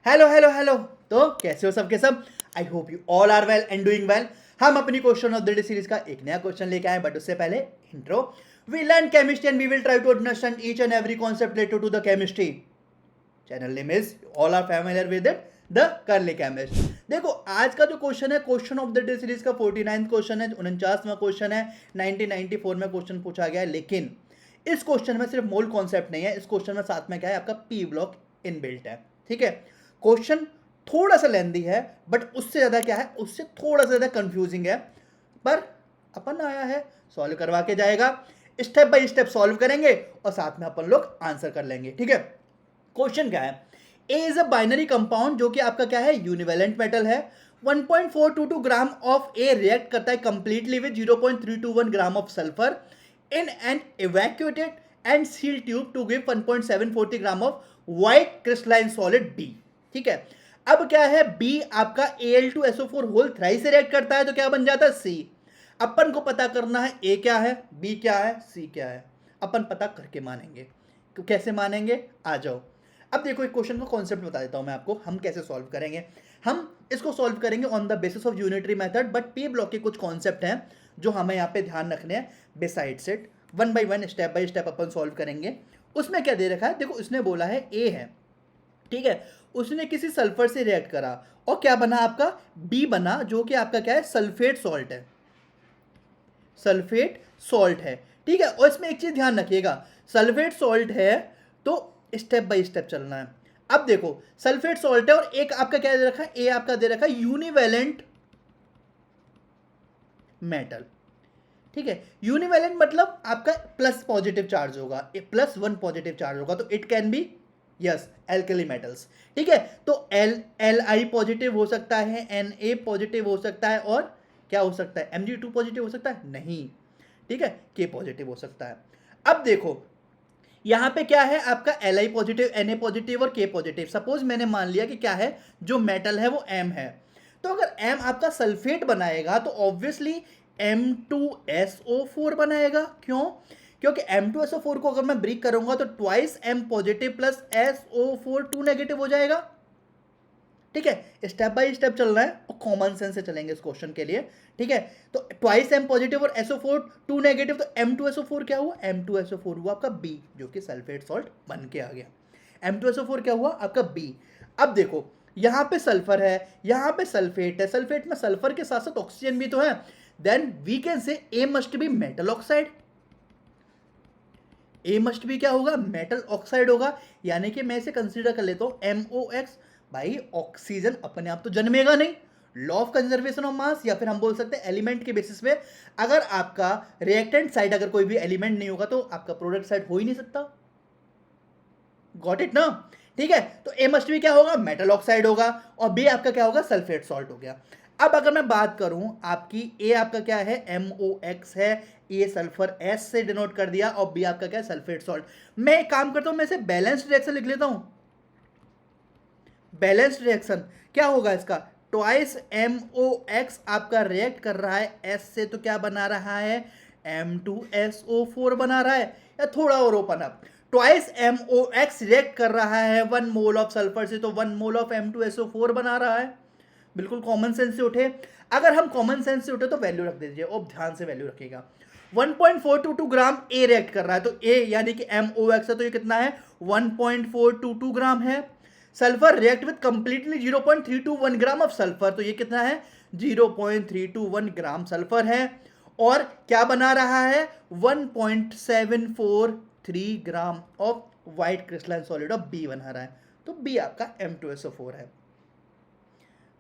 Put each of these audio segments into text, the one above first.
Hello hello hello. तो कैसे हो सबके सब? I hope you all are well and doing well. हम अपनी question of the day series का एक नया क्वेश्चन लेके आए, बट उससे पहले intro. We learn chemistry and we will try to understand each and every concept related to the chemistry. Channel name is all are familiar with it, the curly chemist. देखो आज का जो question है, question of the day series का 49वां question है, 49वां question है। 1994 में question पूछा गया है, लेकिन इस क्वेश्चन में सिर्फ मोल कॉन्सेप्ट नहीं है, इस क्वेश्चन में साथ में क्या है, आपका पी ब्लॉक इनबिल्ट है। ठीक है, क्वेश्चन थोड़ा सा लेंदी है, बट उससे ज़्यादा क्या है, उससे थोड़ा सा ज़्यादा कंफ्यूजिंग है। पर अपन आया है सॉल्व करवा के जाएगा, स्टेप बाय स्टेप सॉल्व करेंगे और साथ में अपन लोग आंसर कर लेंगे। ठीक है, क्वेश्चन क्या है, ए इज अ बाइनरी कंपाउंड जो कि आपका क्या है, यूनिवेलेंट मेटल है। 1.422 ग्राम ऑफ ए रिएक्ट करता है completely with 0.321 gram of sulphur in an evacuated and sealed tube to give 1.740 gram of white crystalline solid B. ठीक है, अब क्या है, बी आपका Al2SO4 होल थ्राइस से रिएक्ट करता है तो क्या बन जाता है, सी। अपन को पता करना है ए क्या है, बी क्या है, सी क्या है। अपन पता करके मानेंगे। तो कैसे मानेंगे, आ जाओ। अब देखो एक क्वेश्चन का कॉन्सेप्ट बता देता हूं मैं आपको, हम कैसे सॉल्व करेंगे। हम इसको सॉल्व करेंगे on the basis of unitary method, but P block के कुछ कॉन्सेप्ट हैं जो हमें यहाँ पे ध्यान रखने हैं। Besides it, one by one step by step upon solve करेंगे। उसमें क्या दे रखा है, देखो इसने बोला है ए है, ठीक है, उसने किसी सल्फर से रिएक्ट करा और क्या बना आपका, बी बना, जो कि आपका क्या है, सल्फेट सॉल्ट है, सल्फेट सॉल्ट है। ठीक है, और इसमें एक चीज ध्यान रखिएगा, सल्फेट सॉल्ट है तो स्टेप बाय स्टेप चलना है। अब देखो सल्फेट सॉल्ट है और एक आपका क्या दे रखा है, ए आपका दे रखा है यूनिवेलेंट मेटल। ठीक है, यूनिवेलेंट मतलब आपका प्लस पॉजिटिव चार्ज होगा, +1 पॉजिटिव चार्ज होगा, तो it can be yes alkali metals. ठीक है, तो Li पॉजिटिव हो सकता है, Na पॉजिटिव हो सकता है, और क्या हो सकता है, Mg2 पॉजिटिव हो सकता है, नहीं। ठीक है, K पॉजिटिव हो सकता है। अब देखो यहां पे क्या है, आपका Li पॉजिटिव, Na पॉजिटिव और K पॉजिटिव। सपोज मैंने मान लिया कि क्या है, जो मेटल है वो M है, तो अगर M आपका सल्फेट बनाएगा तो ऑब्वियसली M2SO4 बनाएगा। क्यों? क्योंकि M2SO4 को अगर मैं ब्रेक करूंगा तो twice M positive plus SO4 2 negative हो जाएगा। ठीक है, स्टेप बाय स्टेप चल रहा है और कॉमन सेंस से चलेंगे इस क्वेश्चन के लिए। ठीक है, तो ट्वाइस M पॉजिटिव और SO4 2 नेगेटिव, तो M2SO4 क्या हुआ, M2SO4 हुआ आपका B, जो कि सल्फेट सॉल्ट बन के आ गया। M2SO4 क्या हुआ आपका B। अब देखो यहां पे सल्फर है, यहां पे सल्फेट है, सल्फेट में सल्फर के साथ साथ ऑक्सीजन भी तो है, then we can say A must be metal oxide. A must भी क्या होगा, मेटल ऑक्साइड होगा, यानी कि मैं इसे कंसीडर कर लेता हूं MOX। भाई ऑक्सीजन अपने आप तो जन्मेगा नहीं, law of conservation of mass, या फिर हम बोल सकते हैं एलिमेंट के बेसिस पे, अगर आपका रिएक्टेंट साइड अगर कोई भी एलिमेंट नहीं होगा तो आपका प्रोडक्ट साइड हो ही नहीं सकता। गॉट इट ना? ठीक है, तो ए मस्ट भी क्या होगा, मेटल ऑक्साइड होगा, और बी आपका क्या होगा, सल्फेट सॉल्ट हो गया। अब अगर मैं बात करूं आपकी, ए आपका क्या है, MOX है, ए सल्फर S से डिनोट कर दिया, और बी आपका क्या है, सल्फेट सॉल्ट। मैं एक काम करता हूं, मैं इसे बैलेंस्ड रिएक्शन लिख लेता हूं। बैलेंस्ड रिएक्शन क्या होगा इसका, ट्वाइस MOX आपका रिएक्ट कर रहा है S से, तो क्या बना रहा है, M2SO4 बना रहा है। या थोड़ा और open up, twice MOX react कर रहा है 1 मोल ऑफ सल्फर से, तो 1 मोल ऑफ M2SO4 बना रहा है। बिल्कुल कॉमन सेंस से उठे। अगर हम कॉमन सेंस से उठे तो वैल्यू रख दीजिए, और ध्यान से वैल्यू रखिएगा। 1.422 ग्राम ए रिएक्ट कर रहा है, तो ए यानी कि MOX है, तो ये कितना है, 1.422 ग्राम है। Sulphur react with completely 0.321 gram of sulphur, तो ये कितना है, 0.321 ग्राम सल्फर है। और क्या बना रहा है, 1.743 gram of white crystalline solid of B बना रहा है, तो बी आपका M2SO4 है।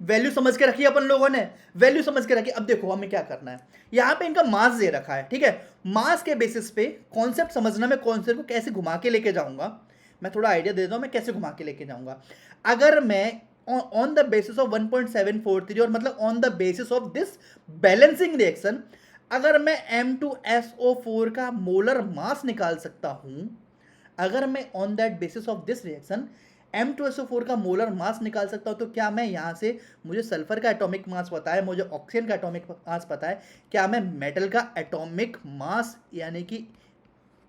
वैल्यू समझ के रखी अपन लोगों ने, वैल्यू समझ के रखी। अब देखो हमें क्या करना है, यहां पे इनका मास दे रखा है। ठीक है, मास के बेसिस पे कॉन्सेप्ट समझना, मैं कॉन्सेप्ट को कैसे घुमा के लेके जाऊंगा, मैं थोड़ा आइडिया दे देता हूं मैं कैसे घुमा के लेके जाऊंगा। अगर मैं ऑन द बेसिस ऑफ 1.743, और मतलब on the basis of this balancing reaction, अगर मैं M2SO4 का मोलर मास निकाल सकता हूं, अगर मैं on that basis of this reaction M2SO4 का मोलर मास निकाल सकता हूं, तो क्या मैं यहां से, मुझे सल्फर का एटॉमिक मास पता है, मुझे ऑक्सीजन का एटॉमिक मास पता है, क्या मैं मेटल का एटॉमिक मास यानी कि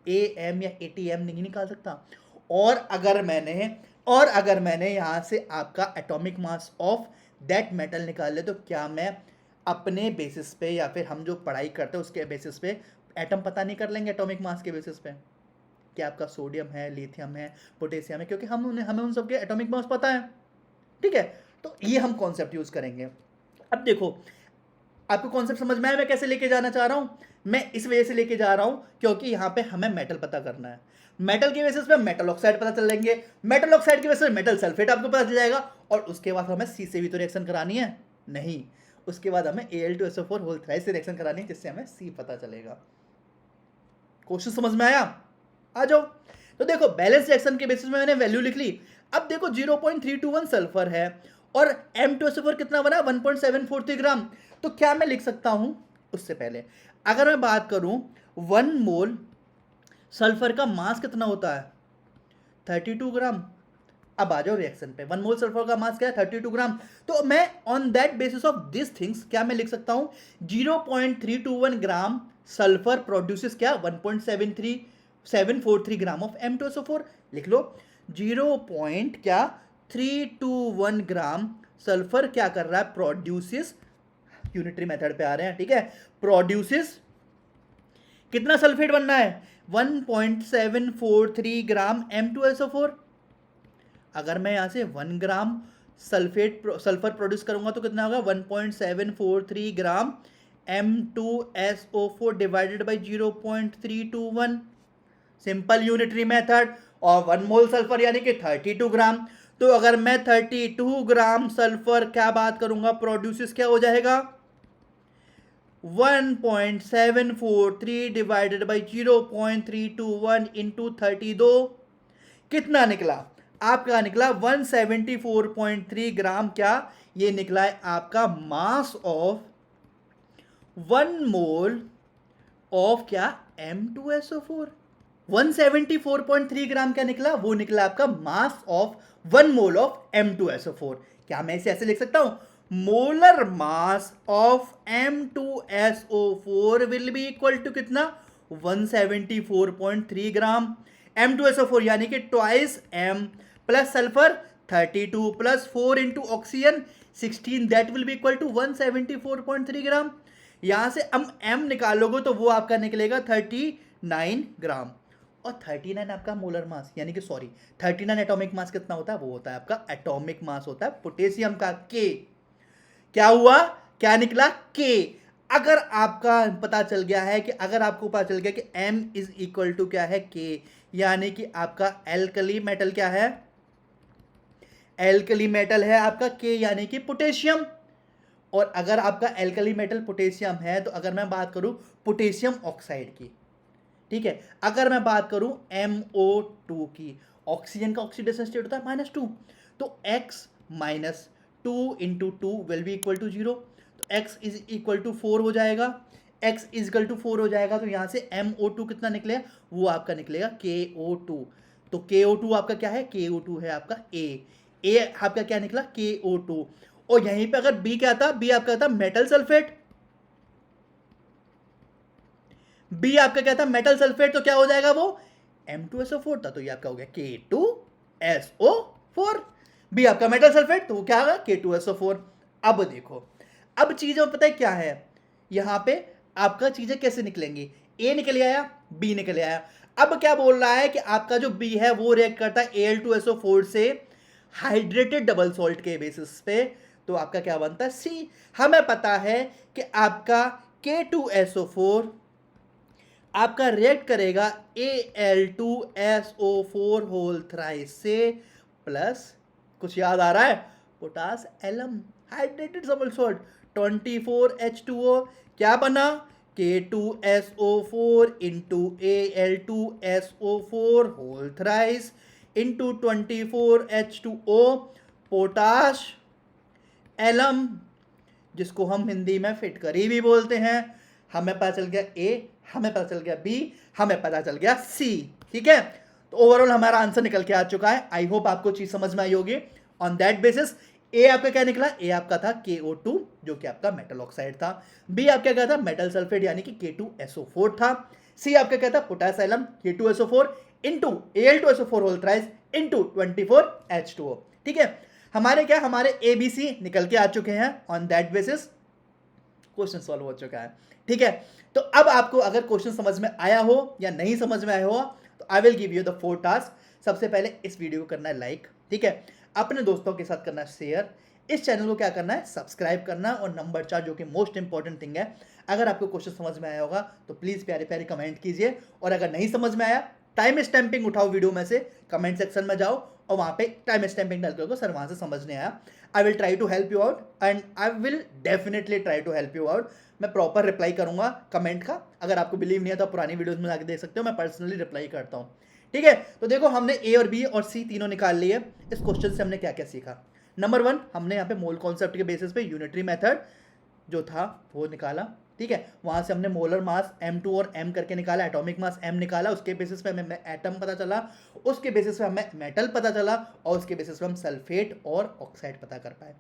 AM या ATM नहीं निकाल सकता? और अगर मैंने और अगर मैंने यहां से आपका atomic mass of that metal निकाल ले तो क्या मैं अपने बेसिस पे या फिर हम जो पढ़ाई करते हैं उसके बेसिस पे एटम पता नहीं कर लेंगे एटॉमिक मास के बेसिस पे कि आपका सोडियम है, लिथियम है, पोटेशियम है, क्योंकि हमें उन सबके एटॉमिक मास पता है। ठीक है, तो ये हम कॉन्सेप्ट यूज करेंगे। अब देखो, आपको कॉन्सेप्ट समझ में आया मैं कैसे लेके जाना चाह रहा हूं? मैं इस वजह से लेके जा रहा हूं क्योंकि यहां पे हमें मेटल पता करना है। मेटल के बेसिस पे मेटल ऑक्साइड पता चल लेंगे, मेटल ऑक्साइड की बेसिस पे मेटल सल्फेट आपको पता चल जाएगा, और उसके बाद हमें सी से भी तो रिएक्शन करानी है नहीं, उसके बाद हमें Al2SO4 होल थ्राइस से रिएक्शन करानी है जिससे हमें सी पता चलेगा। क्वेश्चन समझ में आया? आ जाओ। तो देखो, बैलेंस रिएक्शन के बेसिस में मैंने वैल्यू लिख ली। अब देखो 0.321 सल्फर है और M2SO4 कितना बना, 1.743 ग्राम। तो क्या मैं लिख सकता हूं, उससे पहले अगर मैं बात करूं 1 मोल सल्फर का मास कितना होता है, 32 ग्राम। अब आ जाओ रिएक्शन पे, 1 मोल सल्फर का मास क्या है, 32 ग्राम। तो मैं on that basis of this things क्या मैं लिख सकता हूं, 0.321 ग्राम सल्फर प्रोड्यूसेस क्या, 1.743 ग्राम ऑफ M2SO4। लिख लो 0.321 ग्राम सल्फर क्या कर रहा है, प्रोड्यूसेस, यूनिटरी मेथड पे आ रहे हैं, ठीक है, प्रोड्यूसेस कितना सल्फेट बनना है, 1.743 ग्राम M2SO4। अगर मैं यहां से 1 ग्राम सल्फर प्रोड्यूस करूंगा तो कितना होगा, 1.743 ग्राम M2SO4 divided by 0.321, simple unitary method. और 1 मोल सल्फर यानी कि 32 ग्राम। तो अगर मैं 32 ग्राम सल्फर क्या बात करूंगा, प्रोड्यूसेस क्या हो जाएगा, 1.743 डिवाइडेड बाई 0.321 इंटू 32 कितना निकला आपका, निकला 174.3 ग्राम। क्या ये निकला है आपका मास ऑफ 1 मोल ऑफ क्या, M2SO4। 174.3 ग्राम क्या निकला, वो निकला आपका mass of 1 mole of M2SO4। क्या मैं इसे ऐसे लिख सकता हूं, molar mass of M2SO4 will be equal to कितना, 174.3 ग्राम। M2SO4 यानी कि twice M plus sulphur 32 plus 4 into oxygen 16, that will be equal to 174.3 gram. यहां से हम M निकालोगे तो वो आपका निकलेगा 39 ग्राम। और 39 आपका मोलर मास, यानी कि सॉरी 39 एटॉमिक मास कितना होता है, वो होता है आपका एटॉमिक मास होता है पोटेशियम का K। क्या हुआ, क्या निकला, K। अगर आपका पता चल गया है कि, अगर आपको पता चल गया कि M इज इक्वल टू क्या है, K, यानी कि आपका एल्कली मेटल क्या है, एल्कली मेटल है आपका K यानी कि पोटेशियम। और अगर आपका एल्कली मेटल पोटेशियम है तो अगर मैं बात करूं पोटेशियम ऑक्साइड की, ठीक है, अगर मैं बात करूं MO2 की, ऑक्सीजन का ऑक्सीडेशन स्टेट होता है -2, तो X minus 2 into 2 will be equal to 0। तो X इज इक्वल टू 4 हो जाएगा, X इज इक्वल टू 4 हो जाएगा। तो यहां से MO2 कितना निकलेगा, वो आपका निकलेगा KO2। तो KO2 आपका क्या है, KO2 है आपका A आपका क्या निकला, KO2। और यहीं पे अगर B क्या था, B आपका था मेटल सल्फेट, B आपका क्या था, मेटल सल्फेट। तो क्या हो जाएगा वो, M2SO4 था, तो ये आपका हो गया K2SO4। B आपका मेटल सल्फेट, तो वो क्या होगा, K2SO4। अब देखो, अब चीजें पता है क्या है, यहां पे आपका चीजें कैसे निकलेंगी, A निकल आया, B निकल आया। अब क्या बोल रहा है कि आपका जो B है वो रिएक्ट करता है Al2SO4 से हाइड्रेटेड डबल सॉल्ट के बेसिस पे, तो आपका क्या बनता है, C। हमें पता है कि आपका K2SO4 आपका रिएक्ट करेगा Al2SO4 होल थ्राइस से, प्लस कुछ याद आ रहा है, potash alum hydrated double salt 24H2O, क्या बना, K2SO4 into Al2SO4 whole thrice into 24H2O potash alum, जिसको हम हिंदी में फिटकरी भी बोलते हैं। हमें पता चल गया A, हमें पता चल गया B, हमें पता चल गया C, ठीक है। तो ओवरऑल हमारा आंसर निकल के आ चुका है। आई होप आपको चीज समझ में आई होगी। ऑन दैट बेसिस A आपका क्या निकला, A आपका था KO2 जो कि आपका मेटल ऑक्साइड था, B आपका क्या था, मेटल सल्फेट यानी कि K2SO4 था, सी आपका क्या था, potash alum K2SO4 into Al2SO4 whole thrice into 24H2O। ठीक है, हमारे ABC निकल के आ चुके हैं। On that basis question solve हो चुका है। ठीक है, तो अब आपको अगर क्वेश्चन समझ में आया हो या नहीं समझ में आया हो तो I will give you the 4 task. सबसे पहले इस वीडियो को करना है लाइक, ठीक है, अपने दोस्तों के साथ करना है शेयर, इस चैनल को क्या करना है, सब्सक्राइब करना, और नंबर 4 जो कि मोस्ट इंपॉर्टेंट थिंग है, अगर आपको क्वेश्चन समझ में आया होगा तो प्लीज प्यारे प्यारे कमेंट कीजिए, और अगर नहीं समझ में आया टाइम स्टैंपिंग उठाओ वीडियो में से, कमेंट सेक्शन में जाओ और वहां पे टाइम स्टैंपिंग डाल कर सर वहां से समझ नहीं आया। I will try to help you out and I will definitely try to help you out. मैं प्रॉपर रिप्लाई करूंगा कमेंट का। अगर आपको बिलीव नहीं है तो पुरानी वीडियोस में जाके देख सकते हो, मैं पर्सनली रिप्लाई करता हूँ। ठीक है, तो देखो हमने ए और बी और सी तीनों निकाल लिए। इस क्वेश्चन से हमने क्या क्या सीखा। नंबर 1, हमने यहाँ पे मोल कॉन्सेप्ट के बेसिस पे यूनिटरी मेथड जो था वो निकाला। ठीक है, वहां से हमने मोलर मास M2 और M करके निकाला, एटॉमिक मास M निकाला, उसके बेसिस पे हमें एटम पता चला, उसके बेसिस पे हमें मेटल पता चला, और उसके बेसिस पे हम सल्फेट और ऑक्साइड पता कर पाए।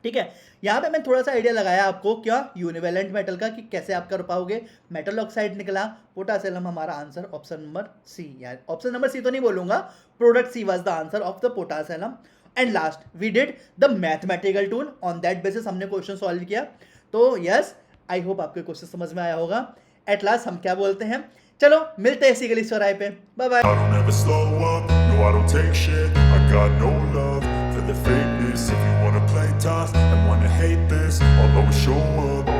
ठीक है, यहाँ पे मैं थोड़ा सा आइडिया लगाया आपको क्या यूनिवेलेंट मेटल का, कि कैसे आप कर पाओगे। मेटल ऑक्साइड निकला, पोटासिलम हमारा आंसर ऑप्शन नंबर सी, यार ऑप्शन नंबर सी तो नहीं बोलूंगा, product C was the answer of the potassium. And last we did the mathematical tool, on that basis हमने क्वेश्चन सॉल्व किया। तो यस, आई होप आपको क्वेश्चन समझ में आया होगा। एट लास्ट हम क्या बोलते हैं, चलो मिलते हैं इसी गली चौराहे पे, bye bye. I don't ever slow up, no I don't take shit. I got no love for the fakeness. If you wanna play tough and wanna hate this, I'll always show up.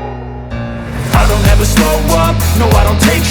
I don't ever slow up, no I don't take